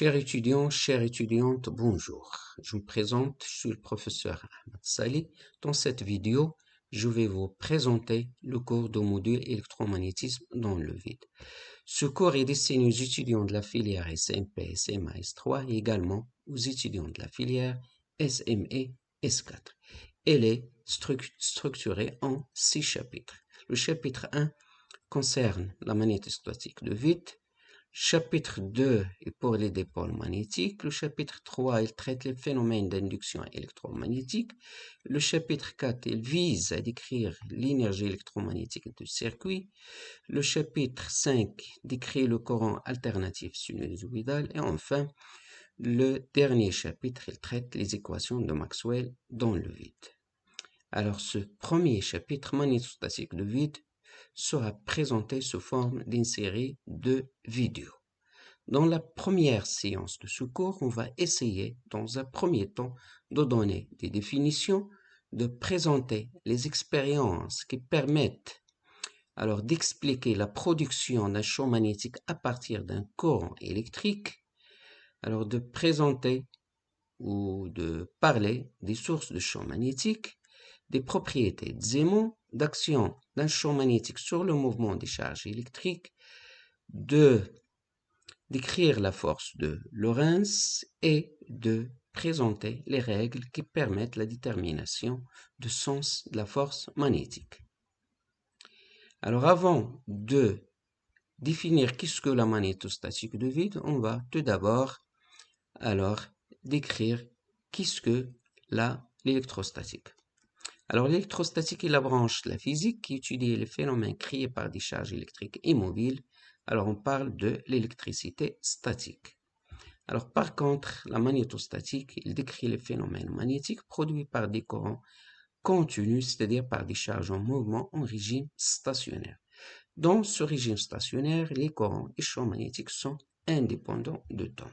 Chers étudiants, chères étudiantes, bonjour. Je me présente, je suis le professeur Ahmed Salih. Dans cette vidéo, je vais vous présenter le cours de module électromagnétisme dans le vide. Ce cours est destiné aux étudiants de la filière SMP, SMA, S3 et également aux étudiants de la filière SME, S4. Elle est structurée en 6 chapitres. Le chapitre 1 concerne la magnétostatique de vide. Chapitre 2 est pour les dipôles magnétiques. Le chapitre 3, il traite les phénomènes d'induction électromagnétique. Le chapitre 4, il vise à décrire l'énergie électromagnétique du circuit. Le chapitre 5 décrit le courant alternatif sinusoïdal. Et enfin, le dernier chapitre, il traite les équations de Maxwell dans le vide. Alors, ce premier chapitre magnétostatique de vide sera présenté sous forme d'une série de vidéos. Dans la première séance de ce cours, on va essayer, dans un premier temps, de donner des définitions, de présenter les expériences qui permettent alors d'expliquer la production d'un champ magnétique à partir d'un courant électrique, alors de présenter ou de parler des sources de champs magnétiques, des propriétés de Zeeman, d'action d'un champ magnétique sur le mouvement des charges électriques, d'écrire la force de Lorentz et de présenter les règles qui permettent la détermination du sens de la force magnétique. Alors avant de définir qu'est-ce que la magnétostatique de vide, on va tout d'abord alors décrire qu'est-ce que l'électrostatique. Alors, l'électrostatique est la branche de la physique qui étudie les phénomènes créés par des charges électriques immobiles. Alors, on parle de l'électricité statique. Alors, par contre, la magnétostatique, il décrit les phénomènes magnétiques produits par des courants continus, c'est-à-dire par des charges en mouvement en régime stationnaire. Dans ce régime stationnaire, les courants et champs magnétiques sont indépendants de temps.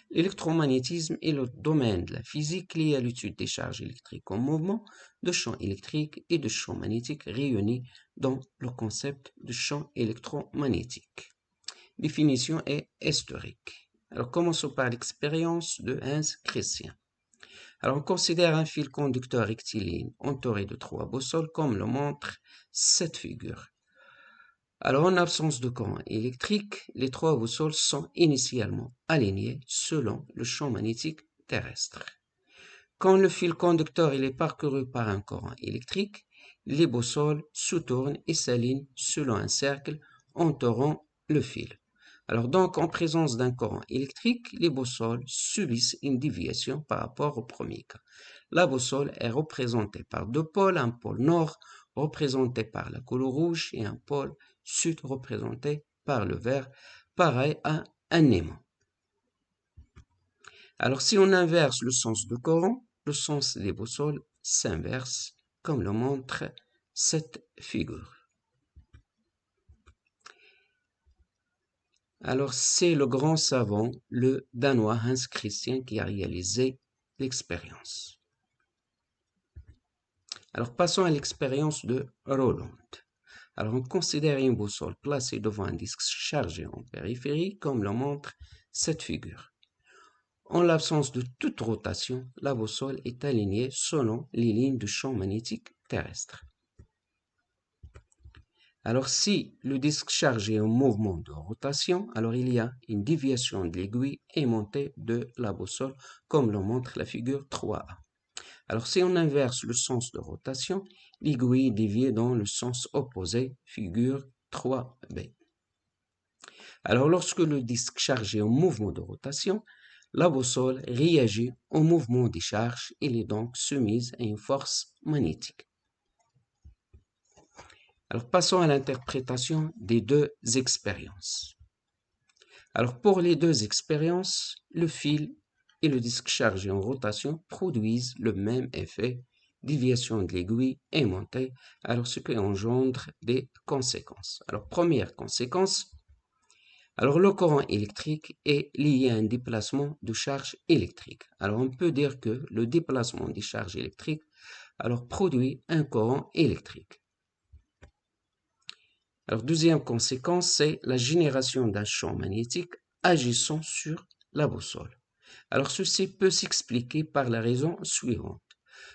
L'électromagnétisme est le domaine de la physique lié à l'étude des charges électriques en mouvement, de champs électriques et de champs magnétiques réunis dans le concept de champ électromagnétique. Définition est historique. Alors commençons par l'expérience de Hans Christian. Alors on considère un fil conducteur rectiligne entouré de 3 boussoles comme le montre cette figure. Alors, en absence de courant électrique, les 3 boussoles sont initialement alignées selon le champ magnétique terrestre. Quand le fil conducteur est parcouru par un courant électrique, les boussoles se tournent et s'alignent selon un cercle entourant le fil. Alors donc, en présence d'un courant électrique, les boussoles subissent une déviation par rapport au premier cas. La boussole est représentée par 2 pôles, un pôle nord représenté par la couleur rouge et un pôle sud représenté par le vert, pareil à un aimant. Alors si on inverse le sens du courant, le sens des boussoles s'inverse, comme le montre cette figure. Alors c'est le grand savant, le Danois Hans Christian, qui a réalisé l'expérience. Alors passons à l'expérience de Roland. Alors on considère une boussole placée devant un disque chargé en périphérie, comme le montre cette figure. En l'absence de toute rotation, la boussole est alignée selon les lignes de champ magnétique terrestre. Alors si le disque chargé est en mouvement de rotation, alors il y a une déviation de l'aiguille aimantée de la boussole, comme le montre la figure 3A. Alors si on inverse le sens de rotation, l'aiguille est déviée dans le sens opposé, figure 3B. Alors lorsque le disque chargé est en mouvement de rotation, la boussole réagit au mouvement des charges et est donc soumise à une force magnétique. Alors passons à l'interprétation des 2 expériences. Alors pour les 2 expériences, le fil et le disque chargé en rotation produisent le même effet, déviation de l'aiguille aimantée, alors ce qui engendre des conséquences. Alors première conséquence, alors le courant électrique est lié à un déplacement de charge électrique. Alors on peut dire que le déplacement des charges électriques alors produit un courant électrique. Alors deuxième conséquence, c'est la génération d'un champ magnétique agissant sur la boussole. Alors ceci peut s'expliquer par la raison suivante.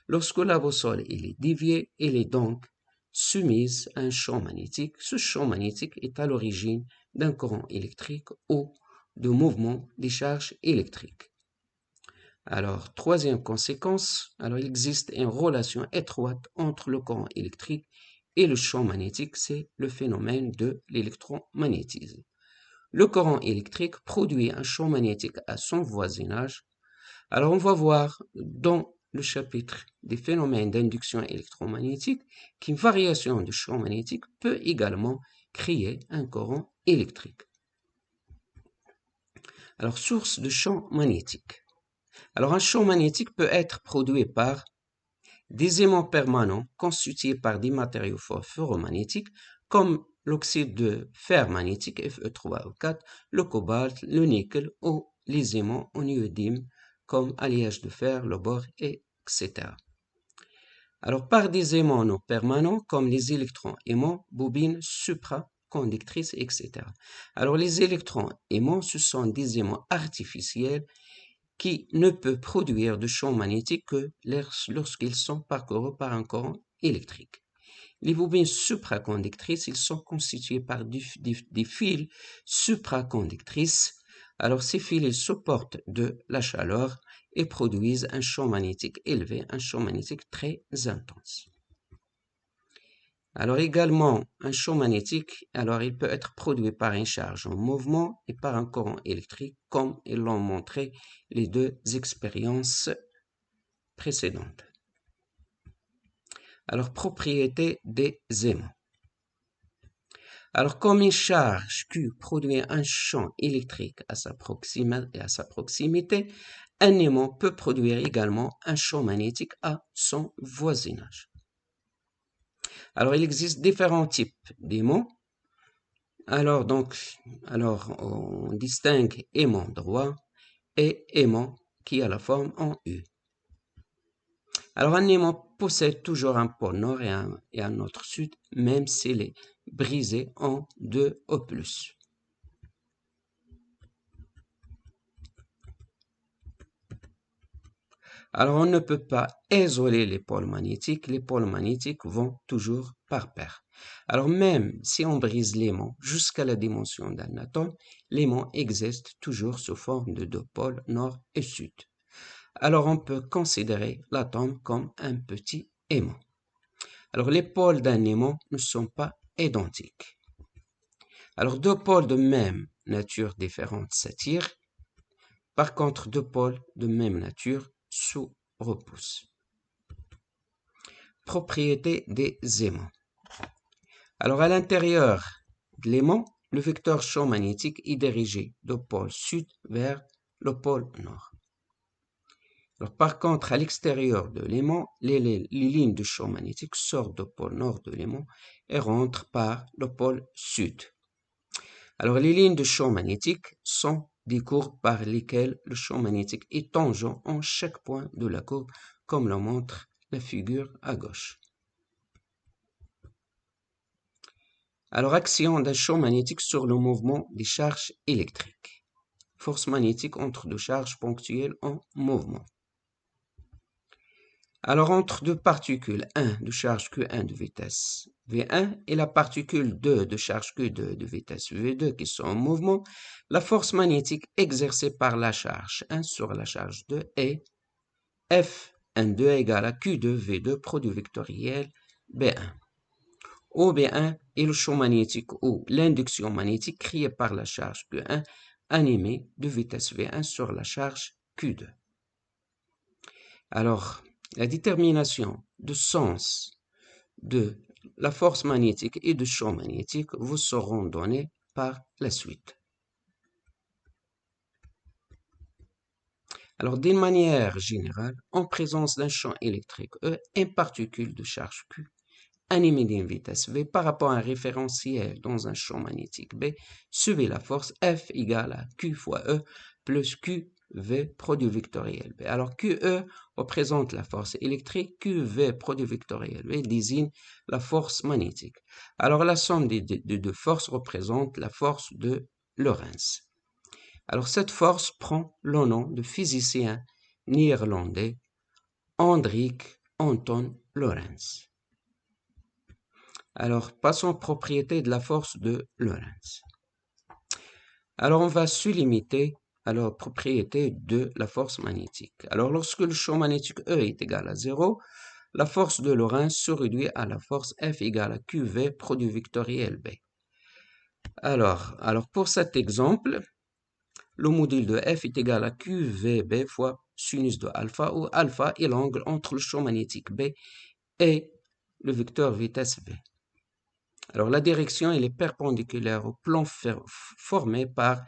Lorsque la boussole est déviée, elle est donc soumise à un champ magnétique. Ce champ magnétique est à l'origine d'un courant électrique ou de mouvement des charges électriques. Alors, troisième conséquence, alors il existe une relation étroite entre le courant électrique et le champ magnétique, c'est le phénomène de l'électromagnétisme. Le courant électrique produit un champ magnétique à son voisinage. Alors, on va voir dans le chapitre des phénomènes d'induction électromagnétique qu'une variation du champ magnétique peut également créer un courant électrique. Alors, source de champ magnétique. Alors, un champ magnétique peut être produit par des aimants permanents constitués par des matériaux forts ferromagnétiques comme l'oxyde de fer magnétique Fe3O4, le cobalt, le nickel ou les aimants en néodyme comme alliage de fer, le bore, etc. Alors, par des aimants non permanents comme les électrons aimants, bobines supraconductrices, etc. Alors, les électrons aimants, ce sont des aimants artificiels qui ne peuvent produire de champ magnétique que lorsqu'ils sont parcourus par un courant électrique. Les bobines supraconductrices, ils sont constitués par des fils supraconductrices. Alors, ces fils, ils supportent de la chaleur et produisent un champ magnétique élevé, un champ magnétique très intense. Alors également, un champ magnétique, alors il peut être produit par une charge en mouvement et par un courant électrique, comme ils l'ont montré les deux expériences précédentes. Alors, propriété des aimants. Alors, comme une charge Q produit un champ électrique à sa proximité, un aimant peut produire également un champ magnétique à son voisinage. Alors, il existe différents types d'aimants. Alors, on distingue aimant droit et aimant qui a la forme en U. Alors, un aimant possède toujours un pôle nord et un autre sud, même s'il est brisé en 2 au plus. Alors, on ne peut pas isoler les pôles magnétiques vont toujours par paire. Alors, même si on brise l'aimant jusqu'à la dimension d'un atome, l'aimant existe toujours sous forme de 2 pôles nord et sud. Alors, on peut considérer l'atome comme un petit aimant. Alors, les pôles d'un aimant ne sont pas identiques. Alors, 2 pôles de même nature différente s'attirent. Par contre, 2 pôles de même nature repoussent. Propriété des aimants. Alors, à l'intérieur de l'aimant, le vecteur champ magnétique est dirigé du pôle sud vers le pôle nord. Alors, par contre, à l'extérieur de l'aimant, les lignes de champ magnétique sortent du pôle nord de l'aimant et rentrent par le pôle sud. Alors, les lignes de champ magnétique sont des courbes par lesquelles le champ magnétique est tangent en chaque point de la courbe, comme le montre la figure à gauche. Alors, action d'un champ magnétique sur le mouvement des charges électriques. Force magnétique entre deux charges ponctuelles en mouvement. Alors, entre deux particules 1 de charge Q1 de vitesse V1 et la particule 2 de charge Q2 de vitesse V2 qui sont en mouvement, la force magnétique exercée par la charge 1 sur la charge 2 est F12 égale à Q2 V2 produit vectoriel B1. Où B1 est le champ magnétique ou l'induction magnétique créée par la charge Q1 animée de vitesse V1 sur la charge Q2. Alors, la détermination de sens de la force magnétique et du champ magnétique vous seront données par la suite. Alors, d'une manière générale, en présence d'un champ électrique E, une particule de charge Q animée d'une vitesse V par rapport à un référentiel dans un champ magnétique B, subit la force F égale à Q fois E plus QV produit vectoriel B. Alors, QE représente la force électrique, QV produit vectoriel B désigne la force magnétique. Alors, la somme des deux forces représente la force de Lorentz. Alors cette force prend le nom de physicien néerlandais Hendrik Anton Lorentz. Alors passons aux propriétés de la force de Lorentz. Alors on va se limiter à la propriété de la force magnétique. Alors lorsque le champ magnétique E est égal à 0, la force de Lorentz se réduit à la force F égale à QV produit vectoriel B. Alors pour cet exemple, le module de F est égal à QVB fois sinus de alpha, où alpha est l'angle entre le champ magnétique B et le vecteur vitesse V. Alors la direction elle est perpendiculaire au plan formé par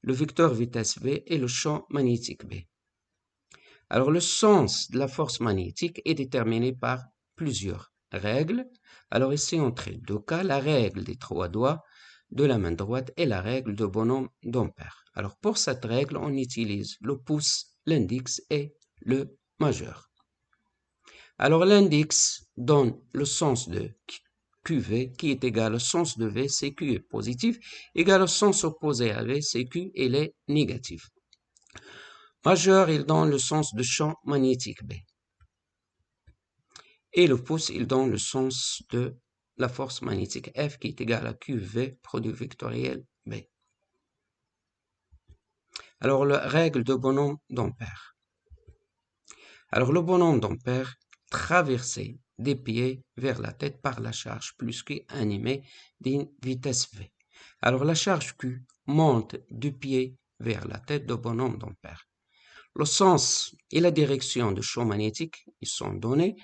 le vecteur vitesse V et le champ magnétique B. Alors le sens de la force magnétique est déterminé par plusieurs règles. Alors ici on traite deux cas, la règle des trois doigts de la main droite et la règle de Bonhomme d'Ampère. Alors pour cette règle, on utilise le pouce, l'index et le majeur. Alors l'index donne le sens de QV qui est égal au sens de V, c'est Q est positif, égal au sens opposé à V, c'est Q, il est négatif. Majeur, il donne le sens de champ magnétique B. Et le pouce, il donne le sens de la force magnétique F qui est égale à QV produit vectoriel B. Alors, la règle de Bonhomme d'Ampère. Alors, le bonhomme d'Ampère traversait des pieds vers la tête par la charge plus Q animée d'une vitesse V. Alors, la charge Q monte du pied vers la tête de bonhomme d'Ampère. Le sens et la direction du champ magnétique ils sont donnés.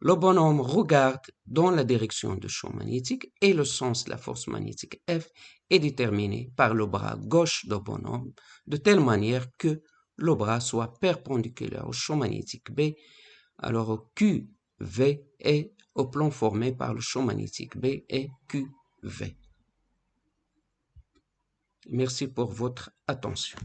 Le bonhomme regarde dans la direction du champ magnétique et le sens de la force magnétique F est déterminé par le bras gauche du bonhomme de telle manière que le bras soit perpendiculaire au champ magnétique B. Alors QV est au plan formé par le champ magnétique B et QV. Merci pour votre attention.